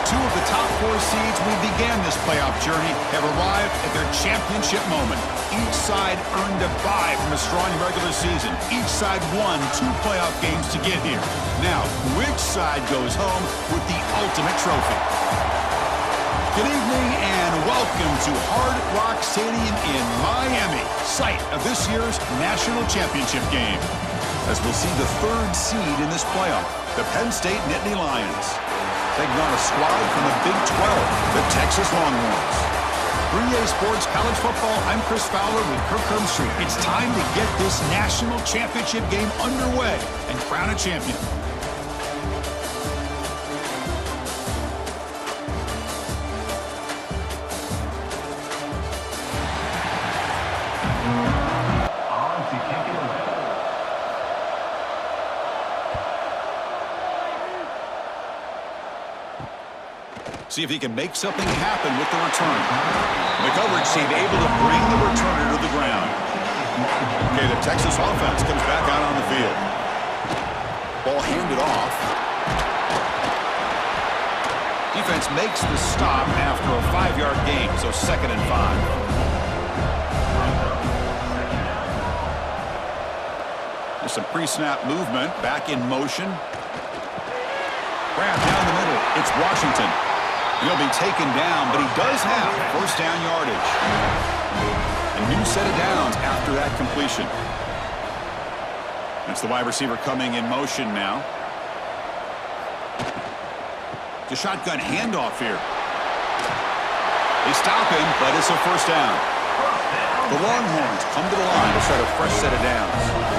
Two of the top four seeds we began this playoff journey have arrived at their championship moment. Each side earned a bye from a strong regular season. Each side won 2 playoff games to get here. Now, which side goes home with the ultimate trophy? Good evening and welcome to Hard Rock Stadium in Miami, site of this year's national championship game. As we'll see the 3rd seed in this playoff, the Penn State Nittany Lions, taking on a squad from the Big 12, the Texas Longhorns. 3A Sports College Football, I'm Chris Fowler with Kirk Herbstreit. It's time to get this national championship game underway and crown a champion. See if he can make something happen with the return. McCoverage seemed able to bring the returner to the ground. Okay, the Texas offense comes back out on the field. Ball handed off. Defense makes the stop after a 5-yard gain, so 2nd and 5. There's some pre-snap movement, back in motion. Grab down the middle. It's Washington. He'll be taken down, but he does have 1st down yardage. A new set of downs after that completion. That's the wide receiver coming in motion now. The shotgun handoff here. They stop him, but it's a 1st down. The Longhorns come to the line to set a fresh set of downs.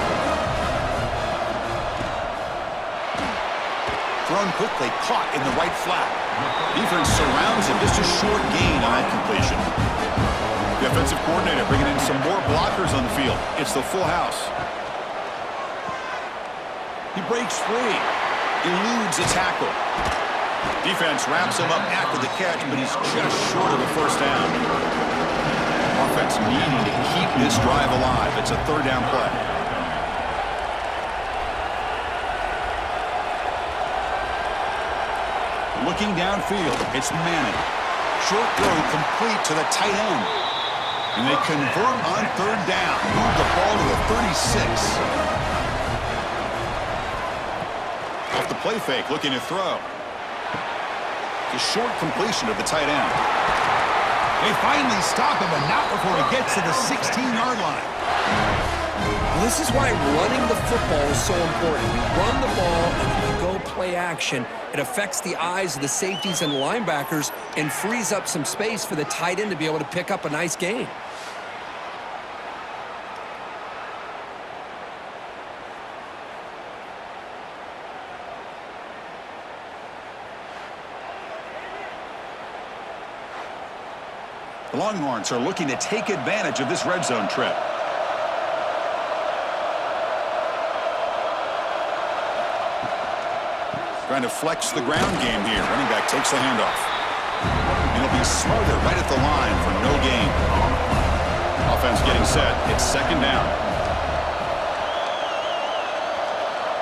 Thrown quickly, caught in the right flat. Defense surrounds him, just a short gain on that completion. The offensive coordinator bringing in some more blockers on the field. It's the full house. He breaks free, eludes a tackle. Defense wraps him up after the catch, but he's just short of a 1st down. Offense needing to keep this drive alive. It's a 3rd down play. Looking downfield, it's Manning. Short throw complete to the tight end. And they convert on 3rd down. Move the ball to the 36. Off the play fake, looking to throw. It's a short completion to the tight end. They finally stop him, but not before he gets to the 16-yard line. Well, this is why running the football is so important. You run the ball and you go play action. It affects the eyes of the safeties and the linebackers and frees up some space for the tight end to be able to pick up a nice gain. The Longhorns are looking to take advantage of this red zone trip. Trying to flex the ground game here. Running back takes the handoff. And he'll be smothered right at the line for no gain. Offense getting set. It's 2nd down.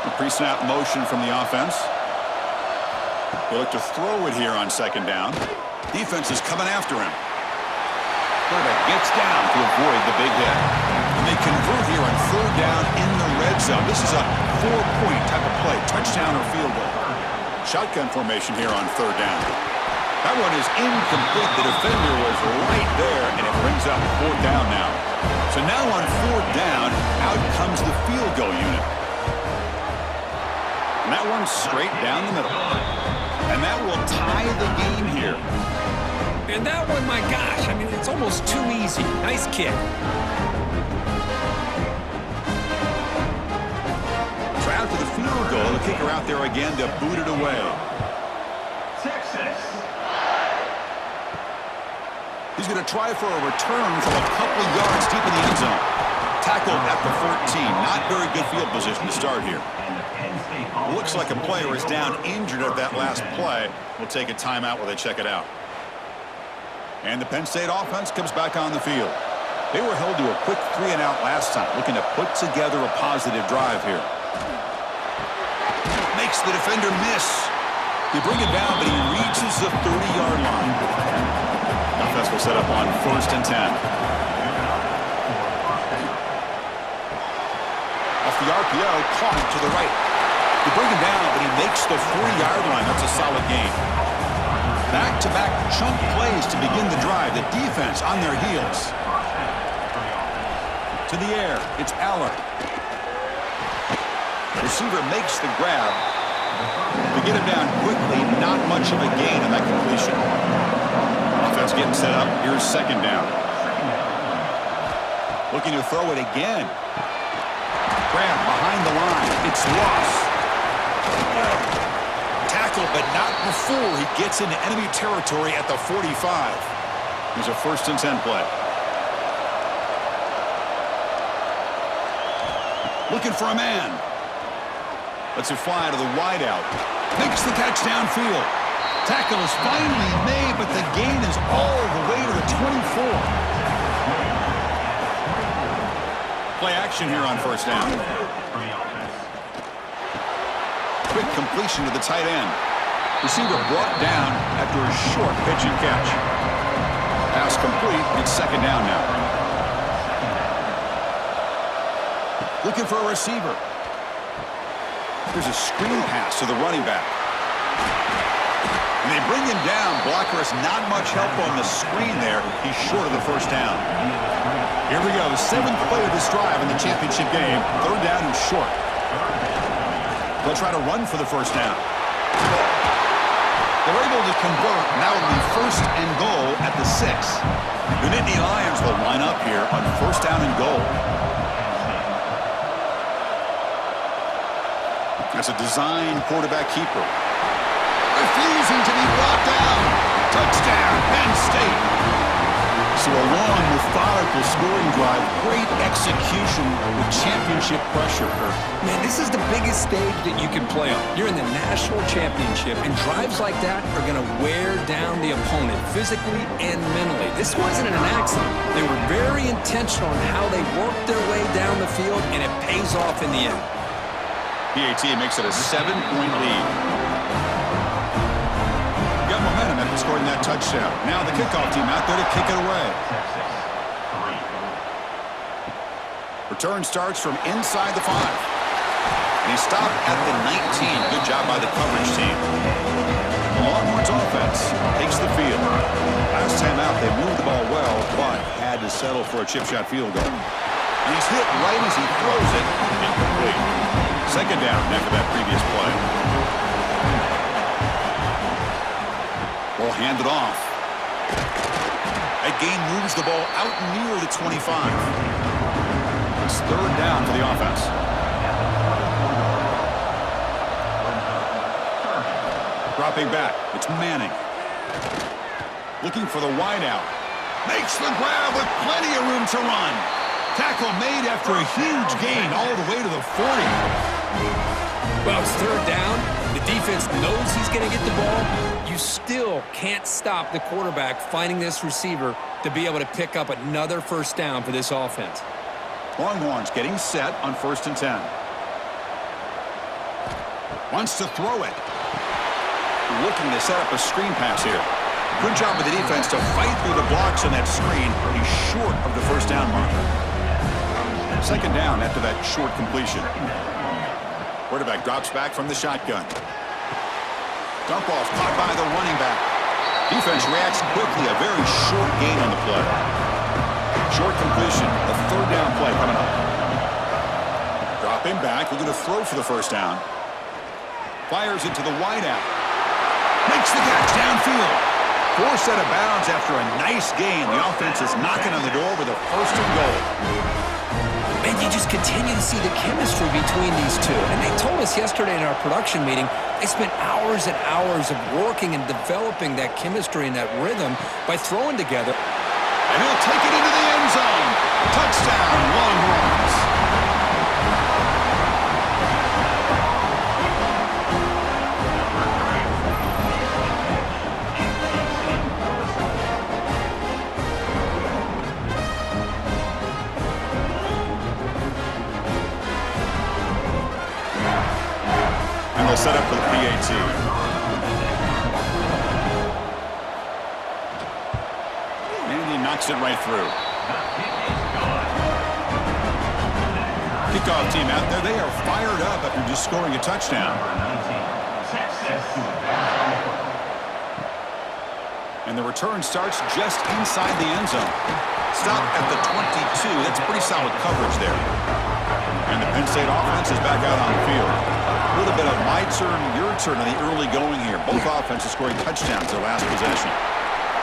The pre-snap motion from the offense. They look to throw it here on 2nd down. Defense is coming after him. Quarterback gets down to avoid the big hit. And they convert here on 3rd down in the red zone. This is a 4-point type of play. Touchdown or field goal. Shotgun formation here on 3rd down. That one is incomplete. The defender was right there, and it brings up 4th down now. So now on 4th down, out comes the field goal unit. And that one's straight down the middle. And that will tie the game here. And that one, my gosh, I mean, it's almost too easy. Nice kick. So after the field goal, the kicker out there again to boot it away. Texas. He's going to try for a return from a couple of yards deep in the end zone. Tackled at the 14. Not very good field position to start here. Looks like a player is down injured at that last play. We'll take a timeout while they check it out. And the Penn State offense comes back on the field. They were held to a quick 3-and-out last time, looking to put together a positive drive here. Makes the defender miss. He They bring it down, but he reaches the 30-yard line. Offense will set up on 1st and 10. Off the RPO, caught to the right. They bring him down, but he makes the 40-yard line. That's a solid gain. Back-to-back chunk plays to begin the drive. The defense on their heels. To the air, it's Aller. Receiver makes the grab. To get him down quickly, not much of a gain on that completion. Offense getting set up. Here's 2nd down. Looking to throw it again. Grab behind the line. It's Ross. Tackle, but not before he gets into enemy territory at the 45. Here's a 1st and 10 play. Looking for a man. Lets it fly to the wideout. Makes the catch downfield. Tackle is finally made, but the gain is all the way to the 24. Play action here on 1st down. Quick completion to the tight end. Receiver brought down after a short pitch and catch. Pass complete. It's 2nd down now. Looking for a receiver. There's a screen pass to the running back. And they bring him down. Blocker has not much help on the screen there. He's short of the 1st down. Here we go. The 7th play of this drive in the championship game. 3rd down and short. They'll try to run for the 1st down. They're able to convert. Now it'll be 1st and goal at the 6. The Nittany Lions will line up here on 1st down and goal. That's a design quarterback keeper. Refusing to be brought down. Touchdown, Penn State. So a long, methodical scoring drive. Great execution with championship pressure. Man, this is the biggest stage that you can play on. You're in the national championship, and drives like that are going to wear down the opponent physically and mentally. This wasn't an accident. They were very intentional on how they worked their way down the field, and it pays off in the end. PAT makes it a 7-point lead. Got momentum after scoring that touchdown. Now the kickoff team out there to kick it away. Return starts from inside the 5. And he stopped at the 19. Good job by the coverage team. The Longhorns offense takes the field. Last time out, they moved the ball well, but had to settle for a chip shot field goal. And he's hit right as he throws it. Incomplete. 2nd down after that previous play. Ball handed off. That gain moves the ball out near the 25. It's 3rd down for the offense. Dropping back. It's Manning. Looking for the wideout. Makes the grab with plenty of room to run. Tackle made after a huge gain all the way to the 40. Well, it's 3rd down. The defense knows he's going to get the ball. You still can't stop the quarterback finding this receiver to be able to pick up another 1st down for this offense. Longhorns getting set on 1st and 10. Wants to throw it. Looking to set up a screen pass here. Good job with the defense to fight through the blocks on that screen. He's short of the 1st down marker. 2nd down after that short completion. Quarterback drops back from the shotgun. Dump off caught by the running back. Defense reacts quickly. A very short gain on the play. Short completion. A 3rd down play coming up. Dropping back. We're going to throw for the 1st down. Fires it to the wideout. Makes the catch downfield. Forced out of bounds after a nice gain. The offense is knocking on the door with a 1st and goal. And you just continue to see the chemistry between these two. And they told us yesterday in our production meeting, they spent hours and hours of working and developing that chemistry and that rhythm by throwing together. And he'll take it into the end zone. Touchdown, Longhorns. Set up for the PAT. knocks it right through. Kickoff team out there, they are fired up after just scoring a touchdown. And the return starts just inside the end zone. Stop at the 22. That's pretty solid coverage there. And the Penn State offense is back out on the field. A little bit of my turn, your turn on the early going here. Both offenses scoring touchdowns their last possession.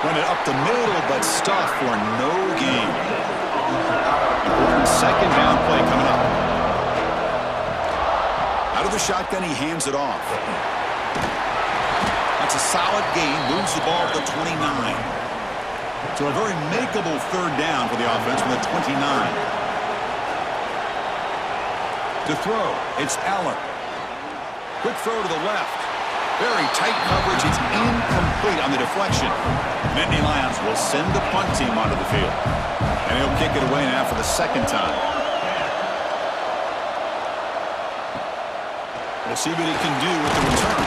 Run it up the middle, but stuff for no gain. Important second down play coming up. Out of the shotgun, he hands it off. That's a solid gain. Moves the ball to the 29. So a very makeable third down for the offense from the 29. To throw, it's Allen. Quick throw to the left. Very tight coverage. It's incomplete on the deflection. Nittany Lions will send the punt team onto the field. And he'll kick it away now for the second time. We'll see what he can do with the return.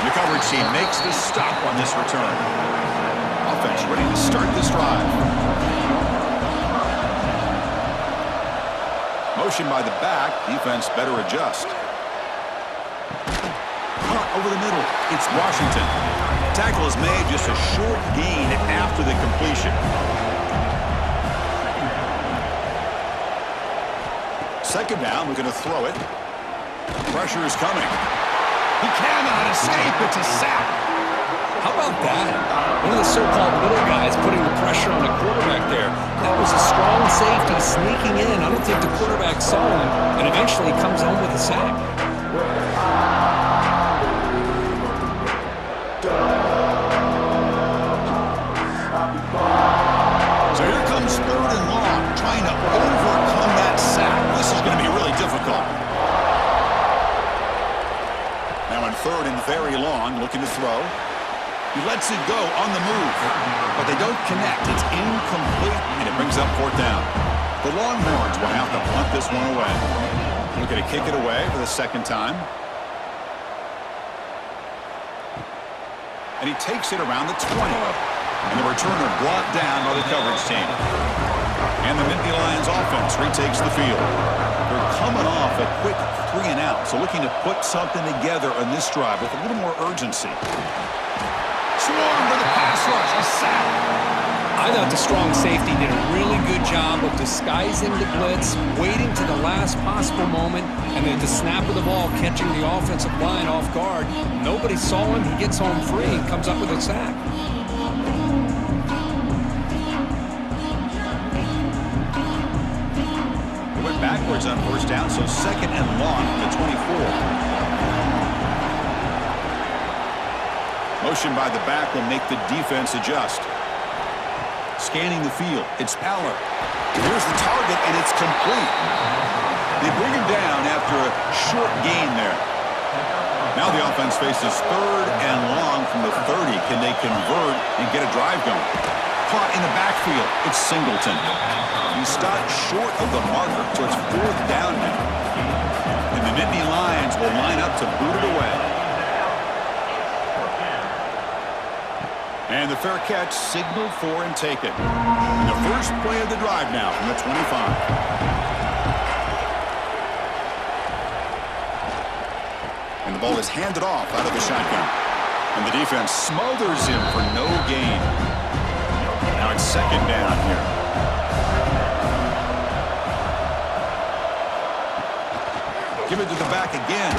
The coverage team makes the stop on this return. Offense ready to start this drive. Motion by the back. Defense better adjust. Punt over the middle. It's Washington. Tackle is made, just a short gain after the completion. Second down, we're going to throw it. Pressure is coming. He cannot escape. It's a sack. How about that? One of the so-called little guys putting the pressure on the quarterback there. That was a strong safety sneaking in. I don't think the quarterback saw him, and eventually comes home with a sack. So here comes third and long, trying to overcome that sack. This is going to be really difficult. Now on third and very long, looking to throw. He lets it go on the move, but they don't connect. It's incomplete, and it brings up fourth down. The Longhorns will have to punt this one away. Looking to kick it away for the second time. And he takes it around the 20. And the returner brought down by the coverage team. And the Nittany Lions offense retakes the field. They're coming off a quick 3 and out, so looking to put something together on this drive with a little more urgency. Swarm to the pass rush, a sack. I thought the strong safety did a really good job of disguising the blitz, waiting to the last possible moment, and then at the snap of the ball, catching the offensive line off guard. Nobody saw him. He gets home free and comes up with a sack. They went backwards on first down, so second and long from the 24. Motion by the back will make the defense adjust. Scanning the field, it's Power. Here's the target, and it's complete. They bring him down after a short gain there. Now the offense faces third and long from the 30. Can they convert and get a drive going? Caught in the backfield, it's Singleton. He stopped short of the marker, so it's fourth down now. And the Nittany Lions will line up to boot it away. And the fair catch signaled for and taken. And the first play of the drive now from the 25. And the ball is handed off out of the shotgun. And the defense smothers him for no gain. Now it's second down here. Give it to the back again.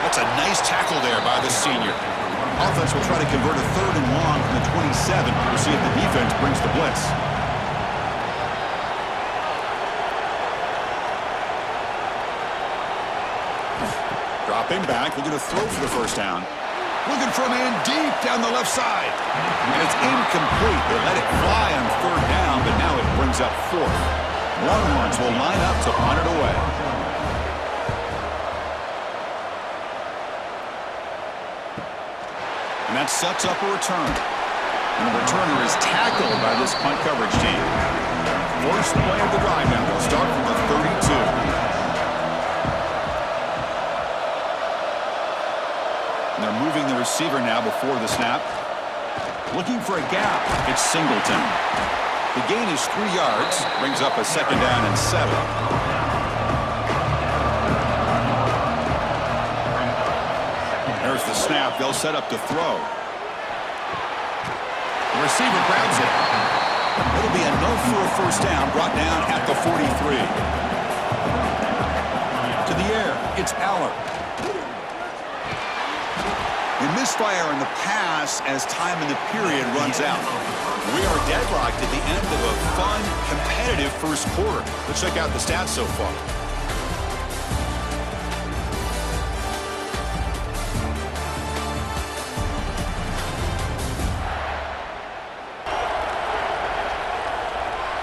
That's a nice tackle there by the senior. Offense will try to convert a third and long from the 27. We'll see if the defense brings the blitz. Dropping back, looking to throw for the first down. Looking for a man deep down the left side. And it's incomplete. They let it fly on third down, but now it brings up fourth. Longhorns will line up to punt it away. And that sets up a return. And the returner is tackled by this punt coverage team. First play of the drive now. They'll start from the 32. And they're moving the receiver now before the snap. Looking for a gap. It's Singleton. The gain is 3 yards. Brings up a 2nd down and 7. There's the snap. They'll set up to throw. The receiver grabs it. It'll be enough for a 1st down, brought down at the 43. To the air, it's Aller. A misfire in the pass as time in the period runs out. We are deadlocked at the end of a fun, competitive first quarter. Let's check out the stats so far.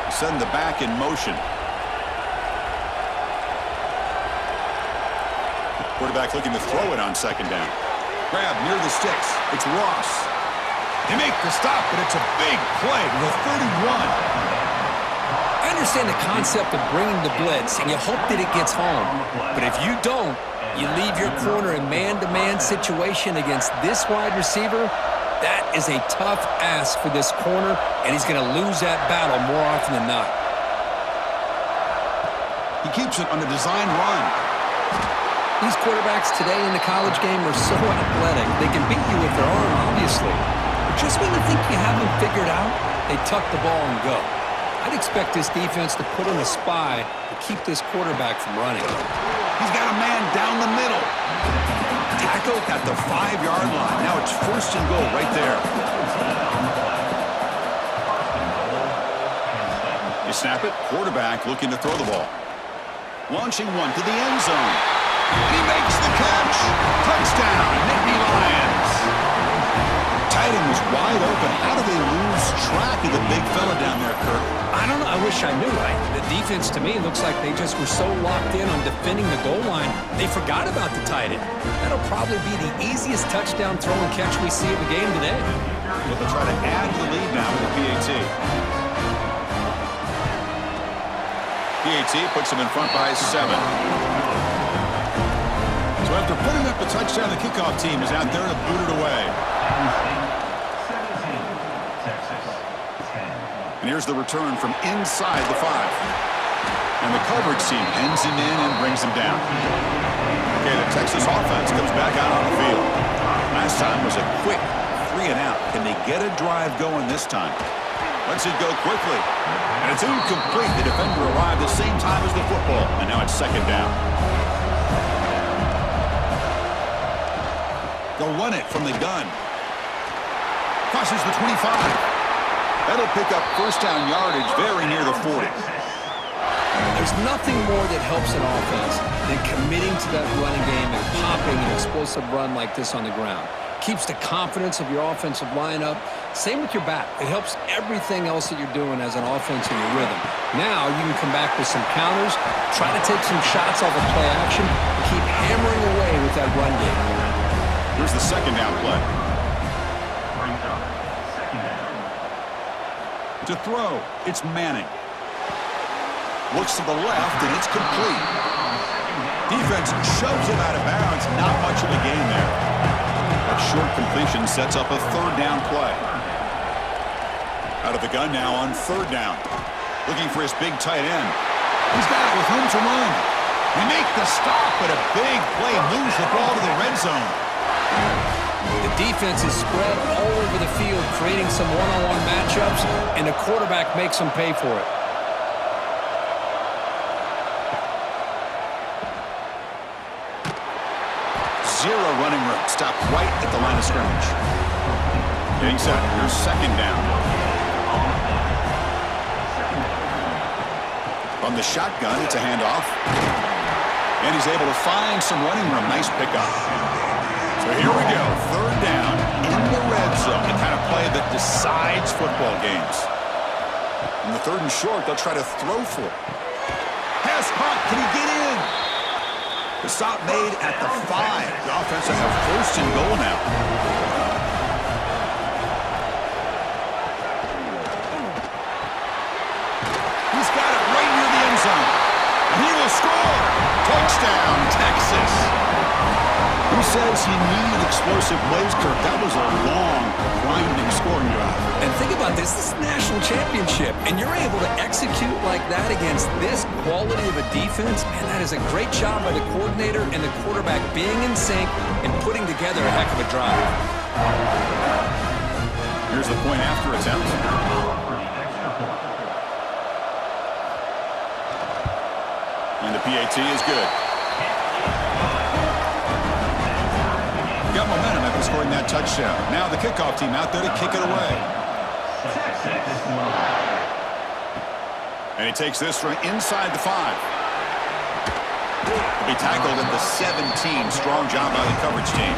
Send the back in motion. Quarterback looking to throw it on 2nd down. Grab near the sticks. It's Ross. They make the stop, but it's a big play to the 31. I understand the concept of bringing the blitz, and you hope that it gets home. But if you don't, you leave your corner in man-to-man situation against this wide receiver. That is a tough ask for this corner, and he's going to lose that battle more often than not. He keeps it on the design run. These quarterbacks today in the college game are so athletic. They can beat you with their arm, obviously. But just when you think you have them figured out, they tuck the ball and go. I'd expect this defense to put in a spy to keep this quarterback from running. He's got a man down the middle. Tackle at the 5-yard line. Now it's 1st and goal right there. You snap it. Quarterback looking to throw the ball. Launching one to the end zone. And he makes the catch. Touchdown, Nittany Lions. Tight end was wide open. How do they lose track of the big fella down there, Kirk? I don't know. I wish I knew. The defense, to me, looks like they just were so locked in on defending the goal line, they forgot about the tight end. That'll probably be the easiest touchdown throw and catch we see of the game today. Well, they'll try to add to the lead now with the PAT. PAT puts them in front by 7. So after putting up the touchdown, the kickoff team is out there to boot it away. And here's the return from inside the 5. And the coverage team pins him in and brings him down. Okay, the Texas offense comes back out on the field. Last time was a quick 3 and out. Can they get a drive going this time? Lets it go quickly. And it's incomplete. The defender arrived the same time as the football. And now it's 2nd down. They'll run it from the gun. Crosses the 25. That'll pick up 1st down yardage very near the 40. There's nothing more that helps an offense than committing to that running game and popping an explosive run like this on the ground. Keeps the confidence of your offensive lineup. Same with your back. It helps everything else that you're doing as an offense in your rhythm. Now you can come back with some counters, try to take some shots off of play action, and keep hammering away with that run game. Here's the 2nd down play. To throw, it's Manning. Looks to the left, and it's complete. Defense shoves him out of bounds. Not much of a gain there. That short completion sets up a 3rd down play. Out of the gun now on 3rd down. Looking for his big tight end. He's got it with room to run. They make the stop, but a big play moves the ball to the red zone. The defense is spread all over the field, creating some one-on-one matchups, and the quarterback makes them pay for it. Zero running room. Stop right at the line of scrimmage. Getting set. Here's 2nd down. From the shotgun, it's a handoff. And he's able to find some running room. Nice pickup. So here we go. 3rd down in the red zone. The kind of play that decides football games. In the 3rd and short, they'll try to throw for it. Pass caught. Can he get in? The stop made at the 5. The offense will have 1st and goal now. He's got it right near the end zone. And he will score. Touchdown, Texas. Who's says you need explosive plays, Kirk? That was a long, grinding scoring drive. And think about this. This is a national championship, and you're able to execute like that against this quality of a defense. Man, that is a great job by the coordinator and the quarterback being in sync and putting together a heck of a drive. Here's the point after attempt. And the PAT is good. Got momentum after scoring that touchdown. Now the kickoff team out there to kick it away. And he takes this from inside the 5. He'll be tackled at the 17. Strong job by the coverage team.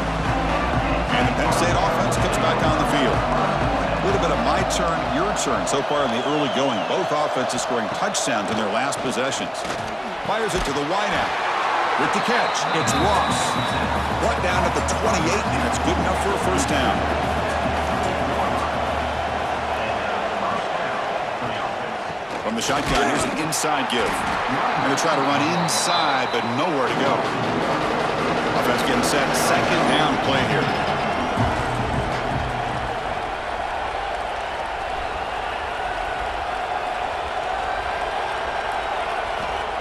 And the Penn State offense comes back on the field. A little bit of my turn, your turn so far in the early going. Both offenses scoring touchdowns in their last possessions. Fires it to the wideout. With the catch, it's Ross. Brought down at the 28, and it's good enough for a first down. From the shotgun, here's an inside give. Going to try to run inside, but nowhere to go. Offense getting set. Second down play here.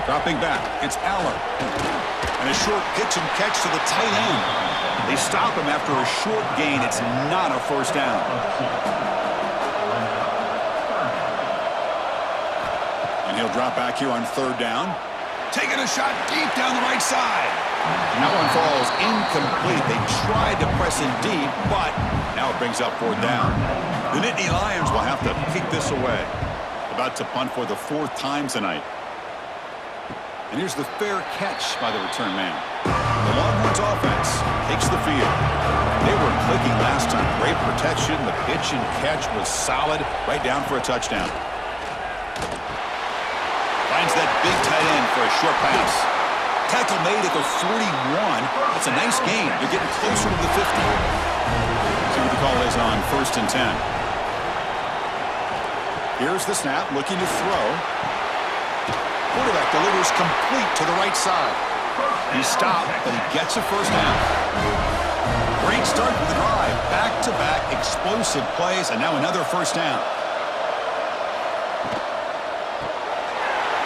Dropping back, it's Aller. And a short pitch and catch to the tight end. They stop him after a short gain. It's not a first down. And he'll drop back here on third down. Taking a shot deep down the right side. And that one falls incomplete. They tried to press in deep, but now it brings up fourth down. The Nittany Lions will have to kick this away. About to punt for the 4th time tonight. And here's the fair catch by the return man. The Longhorns offense takes the field. They were clicking last time. Great protection. The pitch and catch was solid. Right down for a touchdown. Finds that big tight end for a short pass. Tackle made at the 41. That's a nice gain. They're getting closer to the 50. See what the call is on 1st and 10. Here's the snap. Looking to throw. Quarterback delivers complete to the right side. He stopped, but he gets a first down. Great start for the drive. Back-to-back explosive plays, and now another first down.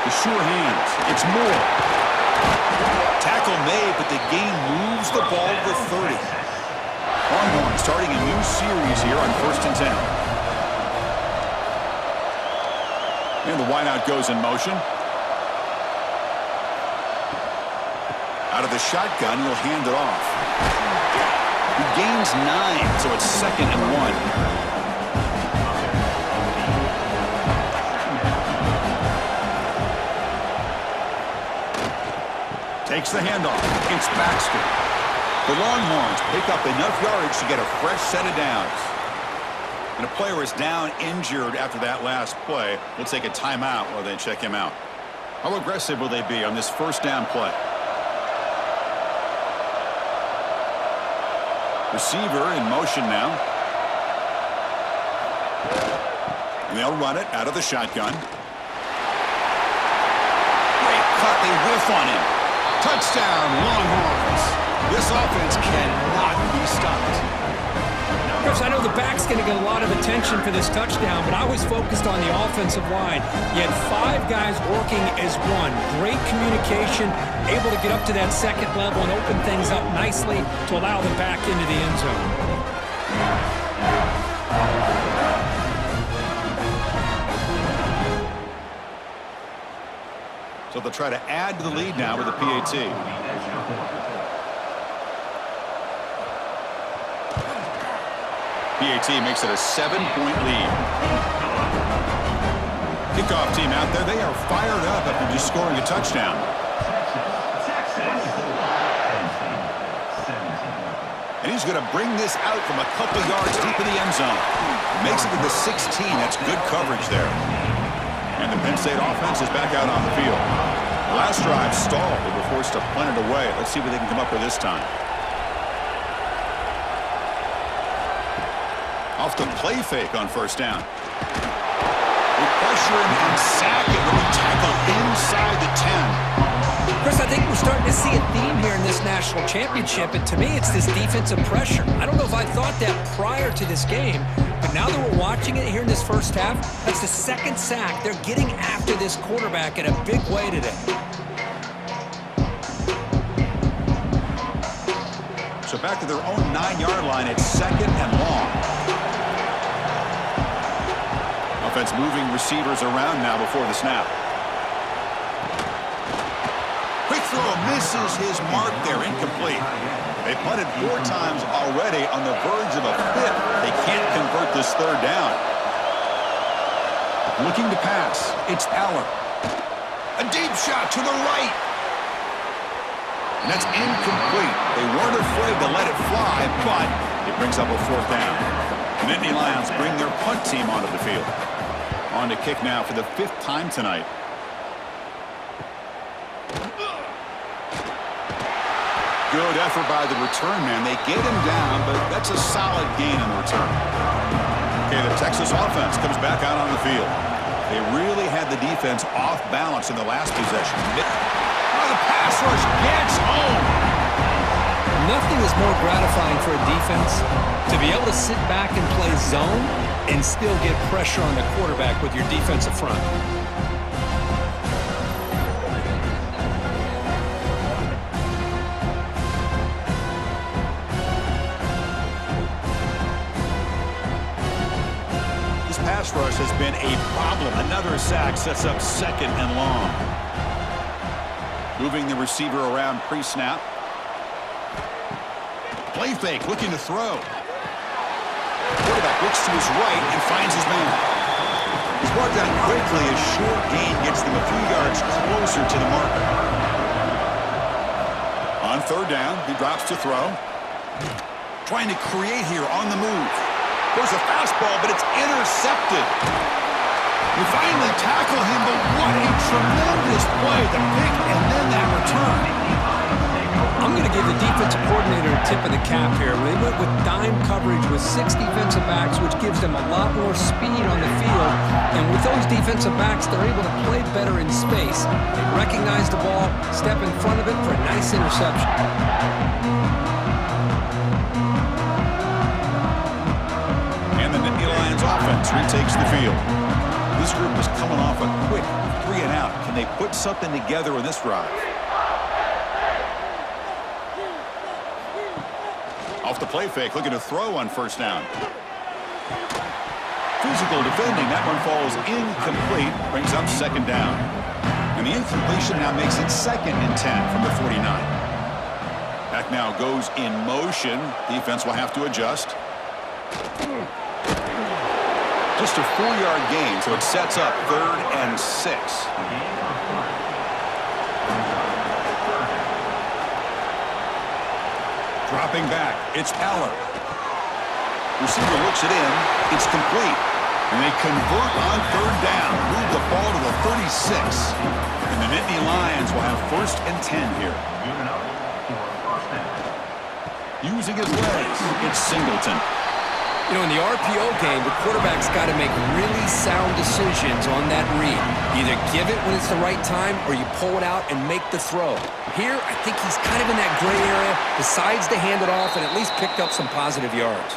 The sure hands. It's Moore. Tackle made, but the gain moves the ball to the 30. Longhorn starting a new series here on 1st and 10. And the wideout goes in motion. Out of the shotgun, he'll hand it off. He gains 9, so it's 2nd and 1. Takes the handoff. It's Baxter. The Longhorns pick up enough yardage to get a fresh set of downs. And a player is down injured after that last play. We'll take a timeout while they check him out. How aggressive will they be on this first down play? Receiver in motion now. And they'll run it out of the shotgun. Great cut. They whiff on him. Touchdown, Longhorns. This offense cannot be stopped. Chris, I know the back's going to get a lot of attention for this touchdown, but I was focused on the offensive line. You had 5 guys working as one. Great communication, able to get up to that 2nd level and open things up nicely to allow the back into the end zone. So they'll try to add to the lead now with the PAT. PAT makes it a 7-point lead. Kickoff team out there, they are fired up after just scoring a touchdown. And he's going to bring this out from a couple yards deep in the end zone. Makes it to the 16. That's good coverage there. And the Penn State offense is back out on the field. The last drive stalled. They were forced to punt it away. Let's see what they can come up with this time. Off the play fake on first down. We pressure him and sack it when we tackle inside the 10. Chris, I think we're starting to see a theme here in this national championship, and to me, it's this defensive pressure. I don't know if I thought that prior to this game, but now that we're watching it here in this first half, that's the second sack. They're getting after this quarterback in a big way today. So back to their own 9-yard line. It's 2nd and long. Offense moving receivers around now before the snap. Quick throw misses his mark there, incomplete. They punted 4 times already, on the verge of a 5th. They can't convert this 3rd down. Looking to pass, it's Aller. A deep shot to the right. And that's incomplete. They weren't afraid to let it fly, but it brings up a 4th down. The Nittany Lions bring their punt team onto the field. On to kick now for the 5th time tonight. Good effort by the return man. They get him down, but that's a solid gain in the return. Okay, the Texas offense comes back out on the field. They really had the defense off balance in the last possession. Oh, the pass rush gets home. Nothing is more gratifying for a defense to be able to sit back and play zone and still get pressure on the quarterback with your defensive front. Pass rush has been a problem. Another sack sets up 2nd and long. Moving the receiver around pre-snap. Play fake, looking to throw. Quarterback looks to his right and finds his man. He's brought down quickly. A short gain gets them a few yards closer to the marker. On 3rd down, he drops to throw. Trying to create here on the move. There's a fastball, but it's intercepted. We finally tackle him, but what a tremendous play. The pick and then that return. I'm going to give the defensive coordinator a tip of the cap here. They went with dime coverage with 6 defensive backs, which gives them a lot more speed on the field. And with those defensive backs, they're able to play better in space. They recognize the ball, step in front of it for a nice interception. Offense retakes the field. This group is coming off a quick 3-and-out. Can they put something together in this drive? Off the play fake, looking to throw on 1st down. Physical defending. That one falls incomplete. Brings up 2nd down. And the incompletion now makes it 2nd and 10 from the 49. Back now goes in motion. Defense will have to adjust. Just a 4-yard gain, so it sets up 3rd and 6. Dropping back, it's Aller. Receiver looks it in, it's complete. And they convert on 3rd down, move the ball to the 36. And the Nittany Lions will have 1st and 10 here. Using his legs, it's Singleton. You know, in the RPO game, the quarterback's got to make really sound decisions on that read. Either give it when it's the right time or you pull it out and make the throw. Here, I think he's kind of in that gray area, decides to hand it off and at least picked up some positive yards.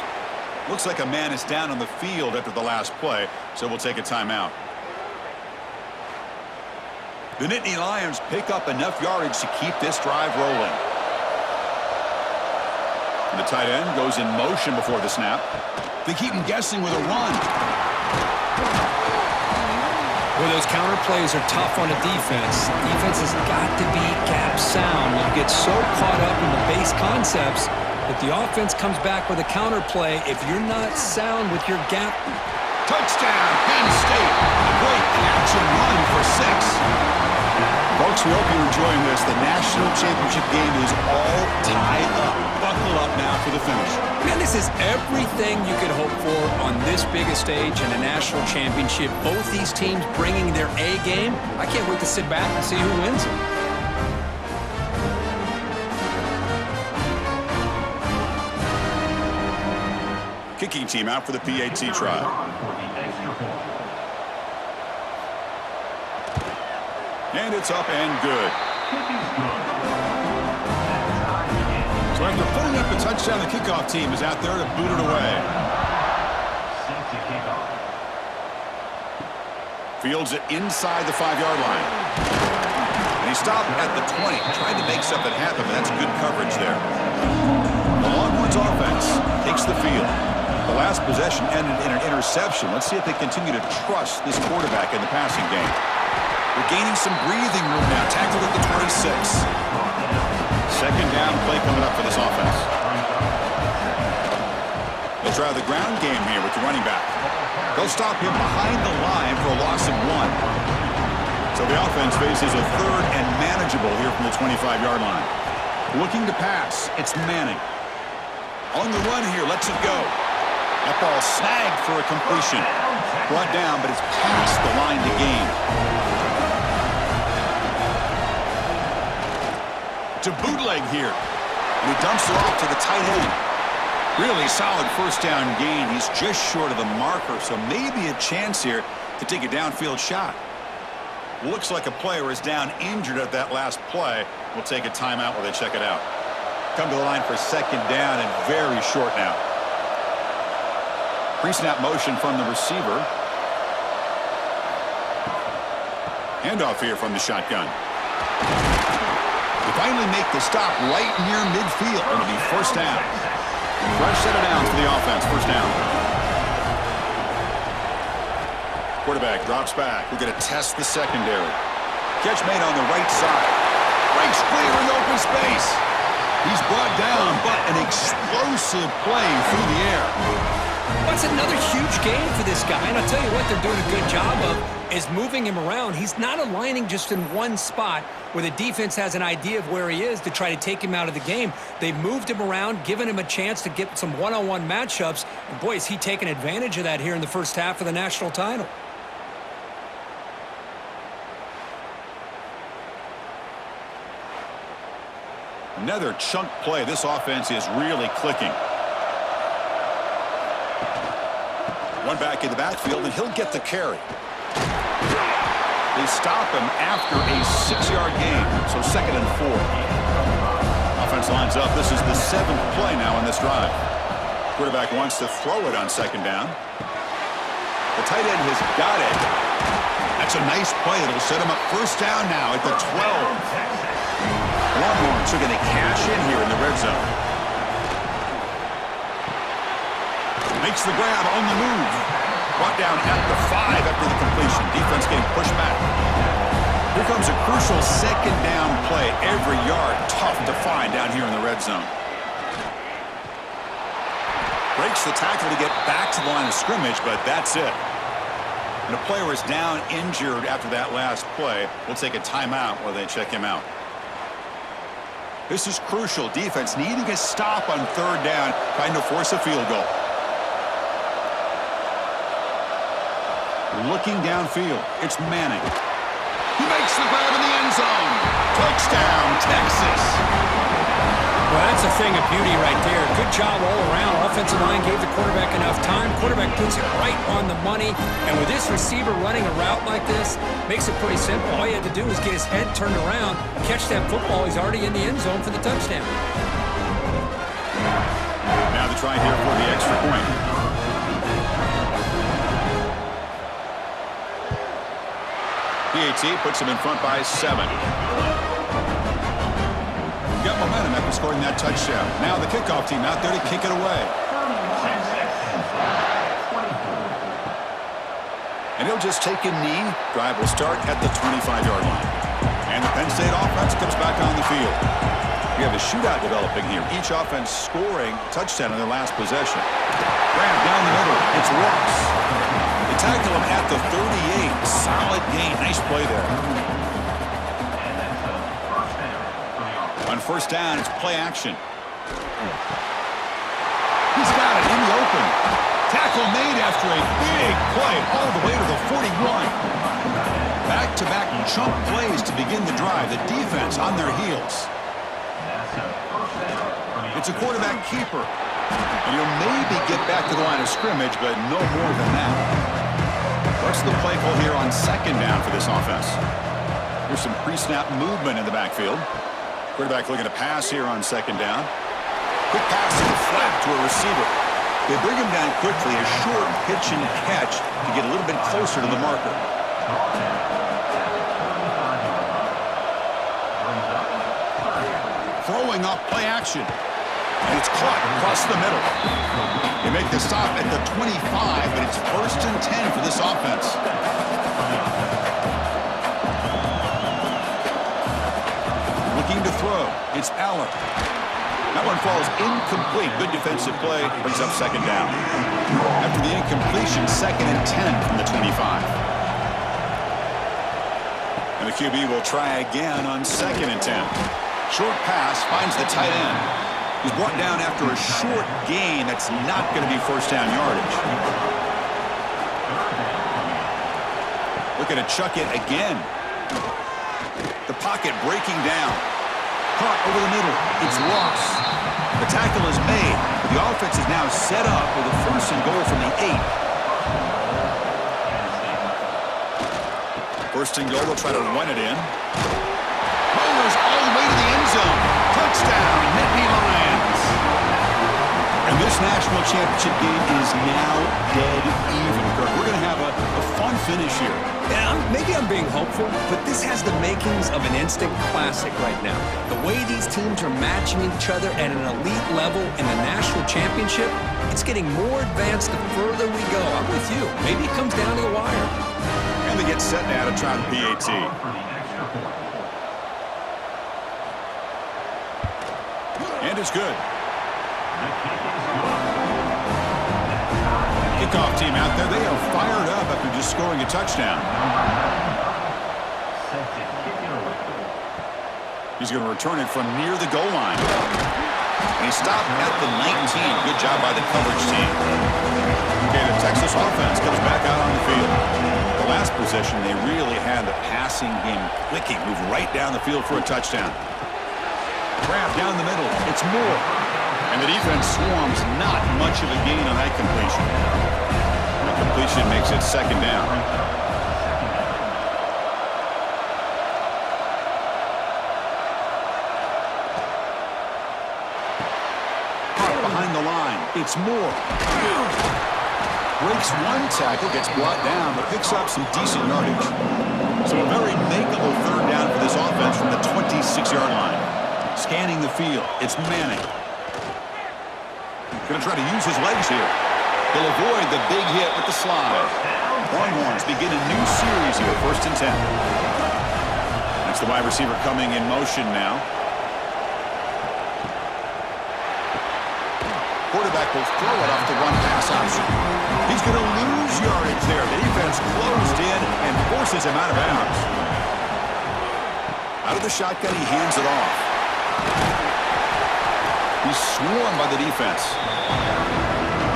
Looks like a man is down on the field after the last play, so we'll take a timeout. The Nittany Lions pick up enough yardage to keep this drive rolling. And the tight end goes in motion before the snap. They keep him guessing with a run. Well, those counter plays are tough on a defense. Defense has got to be gap sound. You get so caught up in the base concepts that the offense comes back with a counter play. If you're not sound with your gap. Touchdown, Penn State. A great catch and run for 6. Folks, we hope you're enjoying this. The national championship game is all tied up. Buckle up now for the finish. Man, this is everything you could hope for on this big a stage in a national championship. Both these teams bringing their A game. I can't wait to sit back and see who wins it. Kicking team out for the PAT trial. And it's up and good. Kick is good. Time again. So after putting up a touchdown, the kickoff team is out there to boot it away. Set to kick off. Fields it inside the 5-yard line. And he stopped at the 20. Tried to make something happen, but that's good coverage there. The Longhorns offense takes the field. The last possession ended in an interception. Let's see if they continue to trust this quarterback in the passing game. They're gaining some breathing room now. Tackled at the 26. Second down play coming up for this offense. They'll try the ground game here with the running back. They'll stop him behind the line for a loss of 1. So the offense faces a third and manageable here from the 25-yard line. Looking to pass, it's Manning. On the run here, lets it go. That ball snagged for a completion. Brought down, but it's past the line to gain. To bootleg here. And he dumps it off to the tight end. Really solid first down gain. He's just short of the marker, so maybe a chance here to take a downfield shot. Looks like a player is down injured at that last play. We'll take a timeout while they check it out. Come to the line for second down and very short now. Pre-snap motion from the receiver. Handoff here from the shotgun. They finally make the stop right near midfield. It'll be first down. Fresh set of downs for the offense. First down. Quarterback drops back. We're going to test the secondary. Catch made on the right side. Breaks clear in open space. He's brought down, but an explosive play through the air. That's another huge game for this guy, and I'll tell you what they're doing a good job of is moving him around. He's not aligning just in one spot where the defense has an idea of where he is to try to take him out of the game. They've moved him around, given him a chance to get some one-on-one matchups, and boy, is he taking advantage of that here in the first half of the national title. Another chunk play. This offense is really clicking. One back in the backfield, and he'll get the carry. They stop him after a 6-yard gain, so 2nd and 4. Offense lines up. This is the 7th play now on this drive. Quarterback wants to throw it on second down. The tight end has got it. That's a nice play. It'll set him up first down now at the 12. Longhorns are going to cash in here in the red zone. Makes the grab on the move. Brought down at the 5 after the completion. Defense getting pushed back. Here comes a crucial second down play. Every yard tough to find down here in the red zone. Breaks the tackle to get back to the line of scrimmage, but that's it. And a player is down injured after that last play. We'll take a timeout while they check him out. This is crucial. Defense needing a stop on third down, trying to force a field goal. Looking downfield, it's Manning. He makes the grab in the end zone. Touchdown, Texas. Well, that's a thing of beauty right there. Good job all around. Offensive line gave the quarterback enough time. Quarterback puts it right on the money. And with this receiver running a route like this, makes it pretty simple. All you had to do is get his head turned around, catch that football. He's already in the end zone for the touchdown. Now the try here for the extra point. PAT puts him in front by 7. Got momentum after scoring that touchdown. Now the kickoff team out there to kick it away. And he'll just take a knee. Drive will start at the 25-yard line. And the Penn State offense comes back on the field. We have a shootout developing here. Each offense scoring a touchdown in their last possession. Grab down the middle. It's Ross. They tackle him at the 38. Solid gain. Nice play there. On first down, it's play action. He's got it in the open. Tackle made after a big play all the way to the 41. Back-to-back chunk plays to begin the drive. The defense on their heels. It's a quarterback keeper. And he'll maybe get back to the line of scrimmage, but no more than that. What's the play call here on second down for this offense? Here's some pre-snap movement in the backfield. Quarterback looking to pass here on second down. Quick pass to the flat to a receiver. They bring him down quickly, a short pitch and catch to get a little bit closer to the marker. Throwing off play action. And it's caught across the middle. They make the stop at the 25, but it's 1st and 10 for this offense. Looking to throw. It's Allen. That one falls incomplete. Good defensive play. Brings up second down. After the incompletion, 2nd and 10 from the 25. And the QB will try again on 2nd and 10. Short pass finds the tight end. He's brought down after a short gain. That's not going to be first down yardage. Looking to chuck it again. The pocket breaking down. Caught over the middle. It's lost. The tackle is made. The offense is now set up with a 1st and goal from the 8. 1st and goal. They'll try to run it in. Bowlers all the way to the end zone. Touchdown, Nittany Lions. And this national championship game is now dead even, Kirk. We're going to have a fun finish here. Yeah, maybe I'm being hopeful, but this has the makings of an instant classic right now. The way these teams are matching each other at an elite level in the national championship, it's getting more advanced the further we go. I'm with you. Maybe it comes down to the wire. And they get set now to try the PAT. And it's good. Kickoff team out there. They are fired up after just scoring a touchdown. He's going to return it from near the goal line. And he stopped at the 19. Good job by the coverage team. Okay, the Texas offense comes back out on the field. The last possession, they really had the passing game clicking. Move right down the field for a touchdown. Grab down the middle. It's Moore. And the defense swarms. Not much of a gain on that completion. The completion makes it second down. Caught behind the line. It's Moore. Breaks one tackle, gets brought down, but picks up some decent yardage. So a very makeable 3rd down for this offense from the 26-yard line. Scanning the field. It's Manning. Going to try to use his legs here. He'll avoid the big hit with the slide. Longhorns begin a new series here, 1st and 10. That's the wide receiver coming in motion now. Quarterback will throw it off the run-pass option. He's going to lose yardage there. The defense closed in and forces him out of bounds. Out of the shotgun, he hands it off. He's swarmed by the defense.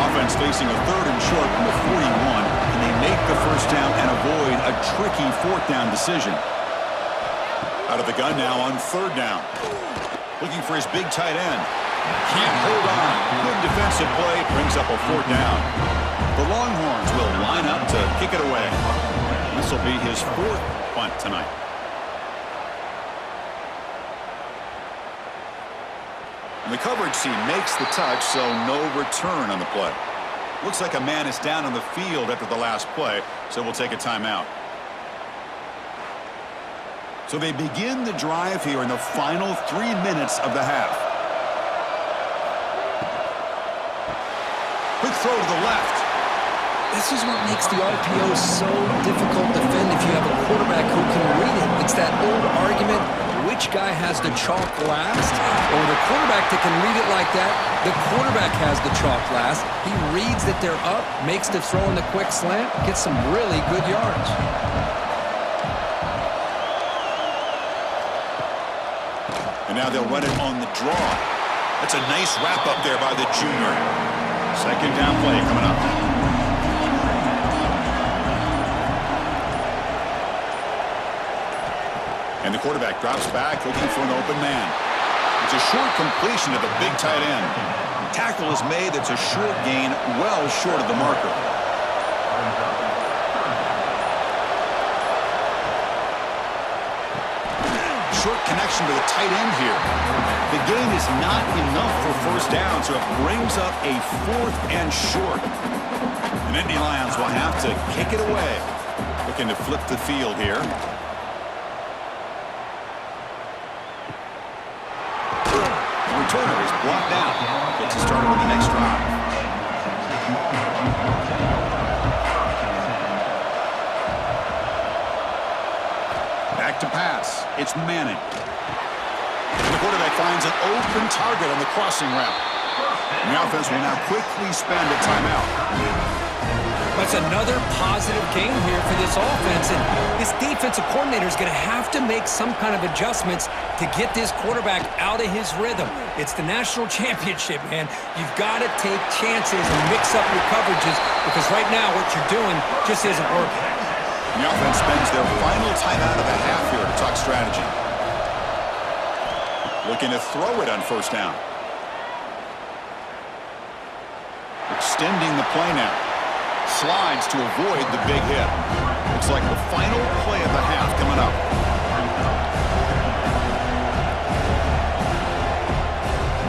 Offense facing a 3rd and short from the 41, and they make the first down and avoid a tricky 4th down decision. Out of the gun now on 3rd down. Looking for his big tight end. Can't hold on. Good defensive play. Brings up a 4th down. The Longhorns will line up to kick it away. This will be his 4th punt tonight. And the coverage team makes the touch, so no return on the play. Looks like a man is down on the field after the last play, so we'll take a timeout. So they begin the drive here in the final 3 minutes of the half. Quick throw to the left. This is what makes the RPO so difficult to defend if you have a quarterback who can read it. It's that old argument, which guy has the chalk last? Or the quarterback that can read it like that, the quarterback has the chalk last. He reads that they're up, makes the throw in the quick slant, gets some really good yards. And now they'll run it on the draw. That's a nice wrap up there by the junior. Second down play coming up. And the quarterback drops back looking for an open man. It's a short completion to the big tight end. Tackle is made. That's a short gain, well short of the marker. short connection to the tight end here. The gain is not enough for first down, so it brings up a 4th and short. And Indy Lions will have to kick it away. Looking to flip the field here. The returner is blocked out. Gets us started on the next drive. Back to pass. It's Manning. And the quarterback finds an open target on the crossing route. And the offense will now quickly spend a timeout. That's another positive game here for this offense, and this defensive coordinator is going to have to make some kind of adjustments to get this quarterback out of his rhythm. It's the national championship, man. You've got to take chances and mix up your coverages, because right now what you're doing just isn't working. The offense spends their final timeout of the half here to talk strategy. Looking to throw it on first down. Extending the play now. Slides to avoid the big hit. Looks like the final play of the half coming up.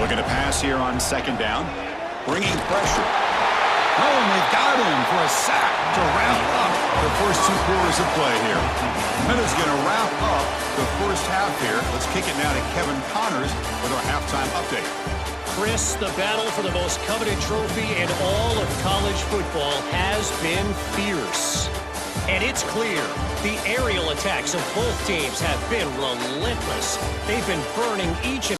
Looking to pass here on second down. Bringing pressure. Oh, and they've got him for a sack to wrap up the first 2 quarters of play here. And it's going to wrap up the first half here. Let's kick it now to Kevin Connors with our halftime update. Chris, the battle for the most coveted trophy in all of college football has been fierce. And it's clear the aerial attacks of both teams have been relentless. They've been burning each and